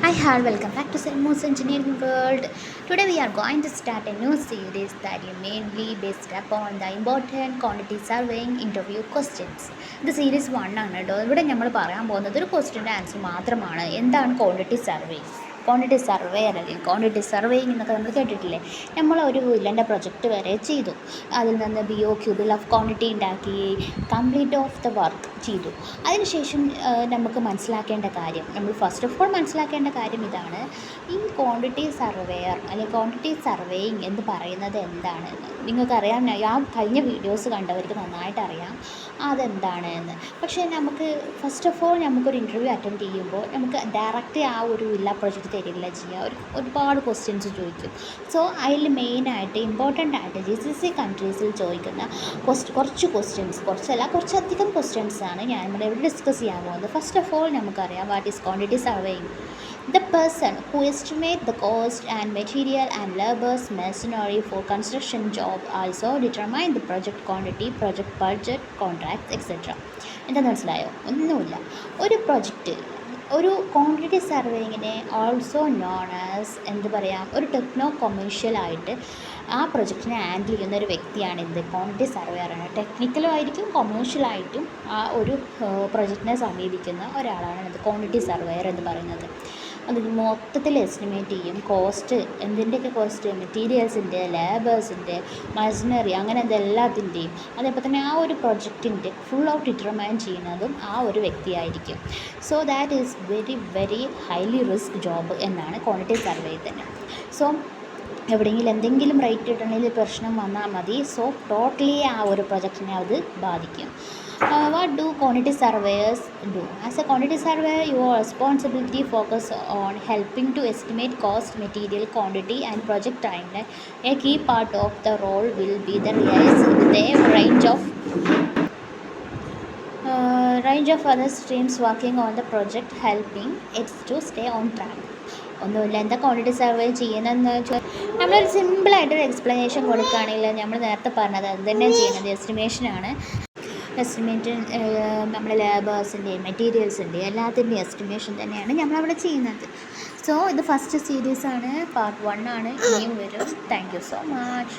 Hi, all, welcome back to Selmo's Engineering World. Today we are going to start a new series that is mainly based upon the important quantity surveying interview questions. ഇത് series 1 ആണ് കേട്ടോ. ഇവിടെ നമ്മൾ പറയാൻ പോകുന്നത് ഒരു ക്വസ്റ്റ്യൻ്റെ answer മാത്രമാണ്. എന്താണ് ക്വാണ്ടിറ്റി സർവേയിങ്? ക്വാണ്ടിറ്റി സർവേയർ അല്ലെങ്കിൽ ക്വാണ്ടിറ്റി സർവേയിങ് എന്നൊക്കെ നമ്മൾ കേട്ടിട്ടില്ലേ? നമ്മൾ ഒരു വില്ലൻ്റെ പ്രൊജക്റ്റ് വരെ ചെയ്തു, അതിൽ നിന്ന് BOQ ബിൽ ഓഫ് ക്വാണ്ടിറ്റി ഉണ്ടാക്കി, കംപ്ലീറ്റ് ഓഫ് ദ വർക്ക് ചെയ്തു. അതിനുശേഷം നമുക്ക് മനസ്സിലാക്കേണ്ട കാര്യം, നമ്മൾ ഫസ്റ്റ് ഓഫ് ഓൾ മനസ്സിലാക്കേണ്ട കാര്യം ഇതാണ്: ഈ ക്വാണ്ടിറ്റി സർവേയർ അല്ലെങ്കിൽ ക്വാണ്ടിറ്റി സർവേയിങ് എന്ന് പറയുന്നത് എന്താണെന്ന് നിങ്ങൾക്കറിയാം. ഞാൻ കഴിഞ്ഞ വീഡിയോസ് കണ്ടവർക്ക് നന്നായിട്ട് അറിയാം അതെന്താണ് എന്ന്. പക്ഷേ നമുക്ക് ഫസ്റ്റ് ഓഫ് ഓൾ നമുക്കൊരു ഇൻ്റർവ്യൂ അറ്റൻഡ് ചെയ്യുമ്പോൾ നമുക്ക് ഡയറക്റ്റ് ആ ഒരു വില്ല പ്രൊജക്റ്റ് തരില്ല ചെയ്യുക. ഒരുപാട് ക്വസ്റ്റ്യൻസ് ചോദിക്കും. സോ അതിൽ മെയിനായിട്ട് ഇമ്പോർട്ടൻ്റ് ആയിട്ട് GCC കൺട്രീസിൽ ചോദിക്കുന്ന കുറച്ചധികം ക്വസ്റ്റ്യൻസ് ആണ് ഞാൻ ഇവിടെ ഡിസ്കസ് ചെയ്യാൻ പോകുന്നത്. ഫസ്റ്റ് ഓഫ് ഓൾ നമുക്കറിയാം what is quantity surveying. The person who estimate the cost and material and labor's machinery for construction job also determine the project quantity, project budget, contracts, etc. എന്താ മനസ്സിലായോ? ഒന്നുമില്ല. ഒരു project, ഒരു quantity സർവേയിങ്ങിനെ also known as ഒരു techno കൊമേഴ്ഷ്യലായിട്ട് ആ പ്രൊജക്റ്റിനെ handle ചെയ്യുന്ന ഒരു വ്യക്തിയാണ് ക്വാണ്ടിറ്റി സർവേയറാണ്. ടെക്നിക്കലും ആയിരിക്കും കൊമേഴ്ഷ്യലായിട്ടും ആ ഒരു പ്രൊജക്റ്റിനെ സമീപിക്കുന്ന ഒരാളാണ് ക്വാണ്ടിറ്റി സർവേയർ എന്ന് പറയുന്നത്. അത് മൊത്തത്തിൽ എസ്റ്റിമേറ്റ് ചെയ്യും. കോസ്റ്റ്, എന്തിൻ്റെയൊക്കെ കോസ്റ്റ്, മെറ്റീരിയൽസിൻ്റെ, ലേബേഴ്സിൻ്റെ, മഷിനറി, അങ്ങനെ എല്ലാത്തിൻ്റെയും. അതേപോലെ തന്നെ ആ ഒരു പ്രൊജക്റ്റിൻ്റെ ഫുൾ ഔട്ട് ഡിറ്റർമൈൻ ചെയ്യുന്നതും ആ ഒരു വ്യക്തിയായിരിക്കും. So that is very very highly risk job എന്നാണ് ക്വാണ്ടിറ്റി സർവേ തന്നെ. സോ എവിടെയെങ്കിലും എന്തെങ്കിലും റേറ്റ് കിട്ടണമെങ്കിൽ പ്രശ്നം വന്നാൽ മതി. സോ ടോട്ടലി ആ ഒരു പ്രൊജക്റ്റിനെ അത് ബാധിക്കും. What do quantity surveyors do? As a quantity surveyor, your responsibility focus on helping to estimate cost, material quantity, and project timeline. A key part of the role will be the liaison with a range of other streams working on the project, helping it to stay on track. ഒന്നുമില്ല. എന്താ quantity survey ചെയ്യുന്നതെന്ന് വെച്ചാൽ നമ്മളൊരു സിമ്പിളായിട്ടൊരു explanation കൊടുക്കുകയാണെങ്കിൽ നമ്മൾ നേരത്തെ പറഞ്ഞത് അത് തന്നെ ചെയ്യുന്നത് എസ്റ്റിമേഷനാണ്. എസ്റ്റിമേറ്റ് നമ്മുടെ ലേബേഴ്സിൻ്റെയും മെറ്റീരിയൽസിൻ്റെയും എല്ലാത്തിൻ്റെയും എസ്റ്റിമേഷൻ തന്നെയാണ് നമ്മളവിടെ ചെയ്യുന്നത്. സോ ഇത് ഫസ്റ്റ് സീരീസാണ്, പാർട്ട് 1 ആണ്. ഇനിയും വരും. Thank you so much.